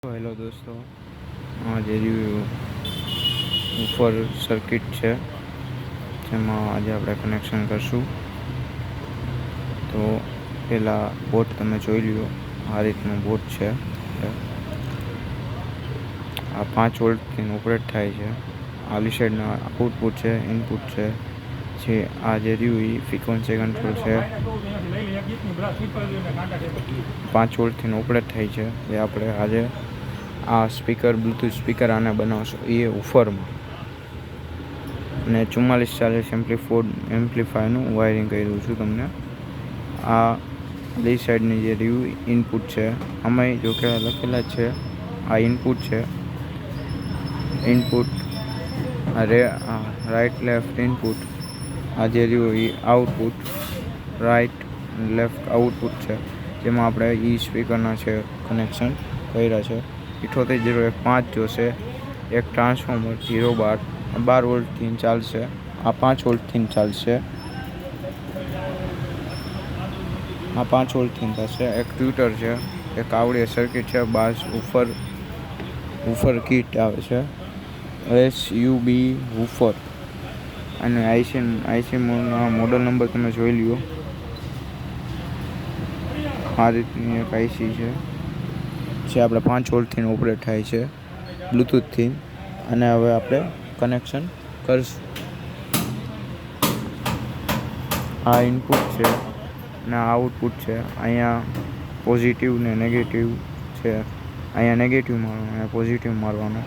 Hello દોસ્તો, આજે review ઉપર સર્કિટ છે જેમાં આજે આપણે કનેક્શન કરશું. તો પહેલાં બોર્ડ તમે જોઈ લ્યો. આ રીતનું બોર્ડ છે. આ 5 વોલ્ટથી ઓપરેટ થાય છે. આલી સાઈડના આઉટપુટ છે, ઇનપુટ છે. જે આ જે રહ્યું એ ફ્રીક્વન્સી કંટ્રોલ છે. 5 વોલ્ટથી ઓપરેટ થાય છે. એ આપણે આજે આ સ્પીકર બ્લૂટૂથ સ્પીકર આને બનાવશો એ ઉફરમાં અને 4440 એમ્પ્લીફાયરનું વાયરિંગ કર્યું છું તમને. આ બે સાઈડની જે રહ્યું ઇનપુટ છે, આમાં જો કે લખેલા છે આ ઇનપુટ છે. Input right left input. આ જે રહ્યું એ આઉટપુટ રાઈટ લેફ્ટ આઉટપુટ છે, જેમાં આપણે ઈ સ્પીકરના છે કનેક્શન કર્યા છે. 7801 જોશે. એક ટ્રાન્સફોર્મર 12 વોલ્ટથી ચાલશે. આ 5 વોલ્ટથી ચાલશે. આ 5 વોલ્ટથી થશે. એક ટ્વિટર છે, એક આવડી સર્કિટ છે. બાસ ઉફર કીટ આવે છે, SUB ઉફર. અને આઈસી મોડલ નંબર તમે જોઈ લ્યો. આ રીતની એક આઈસી છે જે આપણે 5 વોલ્ટથી ઓપરેટ થાય છે બ્લૂટૂથથી. અને હવે આપણે કનેક્શન કરીશું. આ ઇનપુટ છે અને આ આઉટપુટ છે. અહીંયા પોઝિટિવ ને નેગેટિવ છે. અહીંયા નેગેટિવ મારવાનું, અહીંયા પોઝિટિવ મારવાનું.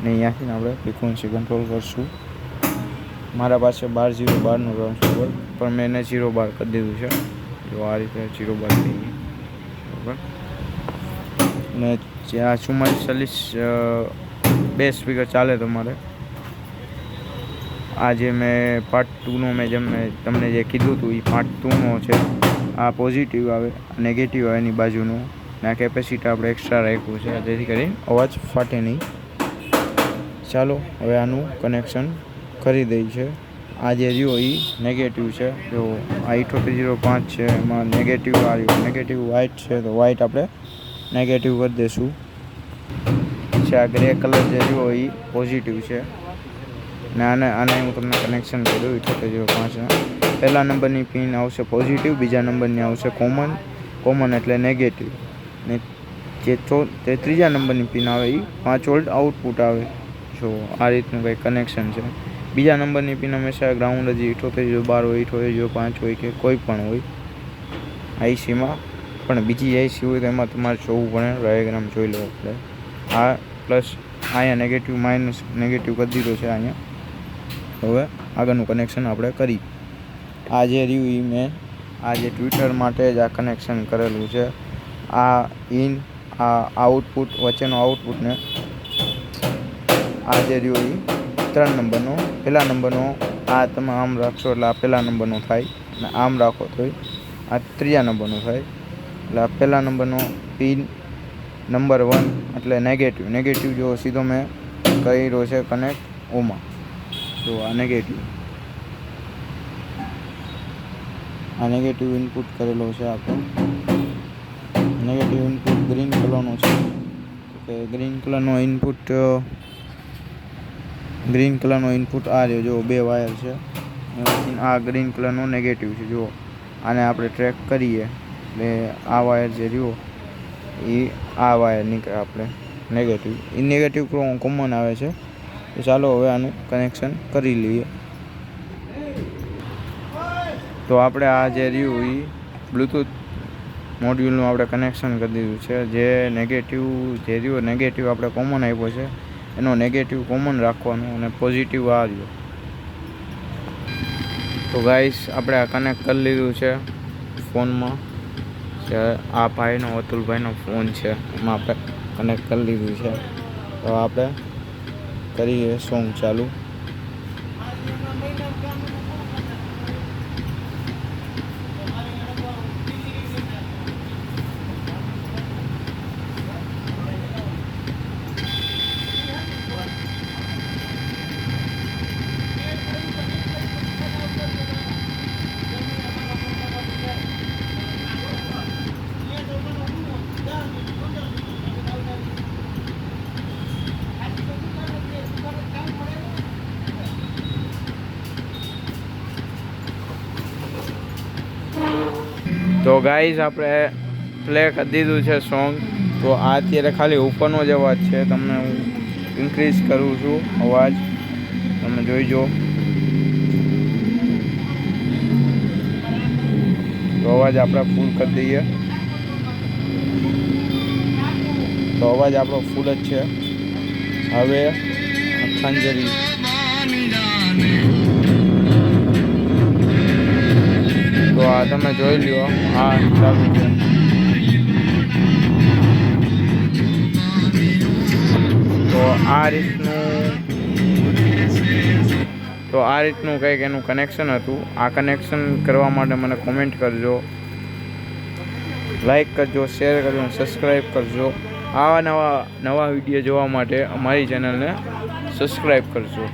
ને અહીંયાથી આપણે ફ્રીક્વન્સી કંટ્રોલ કરશું. મારા પાસે 12/0/12નું ટ્રાન્સફોર્મર પણ મેં એને 0/12 કરી દીધું છે. જો આ રીતે 0/12 થઈ ગઈ. બરાબર. ને જ્યાં 4440 બે સ્પીકર ચાલે તમારે. આ જે મેં પાર્ટ 2નો તમને જે કીધું હતું એ પાર્ટ 2નો છે. આ પોઝિટિવ આવે, નેગેટિવ આવે એની બાજુનું. ને આ કેપેસિટર આપણે એક્સ્ટ્રા રાખ્યું છે જેથી કરીને અવાજ ફાટે નહીં. ચાલો હવે આનું કનેક્શન કરી દઈ છે. આ જે રહ્યો એ નેગેટિવ છે. જો આ 7805 છે, એમાં નેગેટિવ આવ્યું. નેગેટિવ વ્હાઇટ છે તો વ્હાઇટ આપણે નેગેટિવ કરી દઈશું. પછી આ ગ્રે કલર જે રહ્યો એ પોઝિટિવ છે. ને આને હું તમને કનેક્શન કરી દઉં. 7805ના પહેલા નંબરની પિન આવશે પોઝિટિવ, બીજા નંબરની આવશે કોમન એટલે નેગેટિવ. ને તે ત્રીજા નંબરની પિન આવે એ 5 વોલ્ટ આઉટપુટ આવે. જો આ રીતનું કંઈ કનેક્શન છે. બીજા નંબરની પિન હંમેશા ગ્રાઉન્ડ જ 7812 હોય, 7805 હોય કે કોઈ પણ હોય આઈસીમાં. પણ બીજી આઈસી હોય તો એમાં તમારે જોવું પડે, ડાયાગ્રામ જોઈ લો. આપણે આ પ્લસ અહીંયા નેગેટિવ માઇનસ નેગેટિવ કરી દીધો છે અહીંયા. હવે આગળનું કનેક્શન આપણે કરી. આ જે રહ્યું એ મેં આ જે ટ્વિટર માટે જ આ કનેક્શન કરેલું છે. આ આઉટપુટ વચ્ચેનો આઉટપુટને આ જે રહ્યું એ 3 નંબરનો, પહેલા નંબરનો આ તમે આમ રાખશો એટલે આ પહેલા નંબરનો થાય. અને આમ રાખો તો આ ત્રીજા નંબરનો થાય. એટલે આ પહેલા નંબરનો પિન નંબર 1 એટલે નેગેટિવ જો સીધો મેં કર્યો છે કનેક્ટ ઓમાં. જો આ નેગેટિવ ઇનપુટ કરેલો છે આપણે. નેગેટિવ ઇનપુટ ગ્રીન કલરનો છે. કે ગ્રીન કલરનો ઇનપુટ આ રહ્યો. જો 2 વાયર છે. આ ગ્રીન કલરનો નેગેટિવ છે. જુઓ આને આપણે ટ્રેક કરીએ એટલે આ વાયર જે રહ્યો એ આ વાયર નીકળે આપણે નેગેટિવ કોમન આવે છે. તો ચાલો હવે આનું કનેક્શન કરી લઈએ. તો આપણે આ જે રહ્યું એ બ્લૂટૂથ મોડ્યુલનું આપણે કનેક્શન કરી દીધું છે. જે નેગેટિવ આપણે કોમન આપ્યો છે એનો નેગેટિવ કોમન રાખવાનો અને પોઝિટિવ આ રહ્યો. તો ગાઈસ આપણે આ કનેક્ટ કરી લીધું છે ફોનમાં. આ ભાઈનો અતુલભાઈનો ફોન છે, એમાં આપણે કનેક્ટ કરી લીધું છે. તો આપણે કરીએ સોંગ ચાલુ. તો ગાઈઝ આપણે પ્લે કરી દીધું છે સોંગ. તો આ અત્યારે ખાલી ઉપરનો જ અવાજ છે, તમને હું ઇન્ક્રીઝ કરું છું અવાજ, તમે જોઈજો. તો અવાજ આપણે ફૂલ કરી દઈએ. તો અવાજ આપણો ફૂલ જ છે. હવે ખંજરી તો આ તમે જોઈ લ્યો, આ ચાલુ છે. તો આ રીતનું કંઈક એનું કનેક્શન હતું. આ કનેક્શન કરવા માટે મને કોમેન્ટ કરજો, લાઈક કરજો, શેર કરજો અને સબસ્ક્રાઈબ કરજો. આવા નવા વિડીયો જોવા માટે અમારી ચેનલને સબસ્ક્રાઈબ કરજો.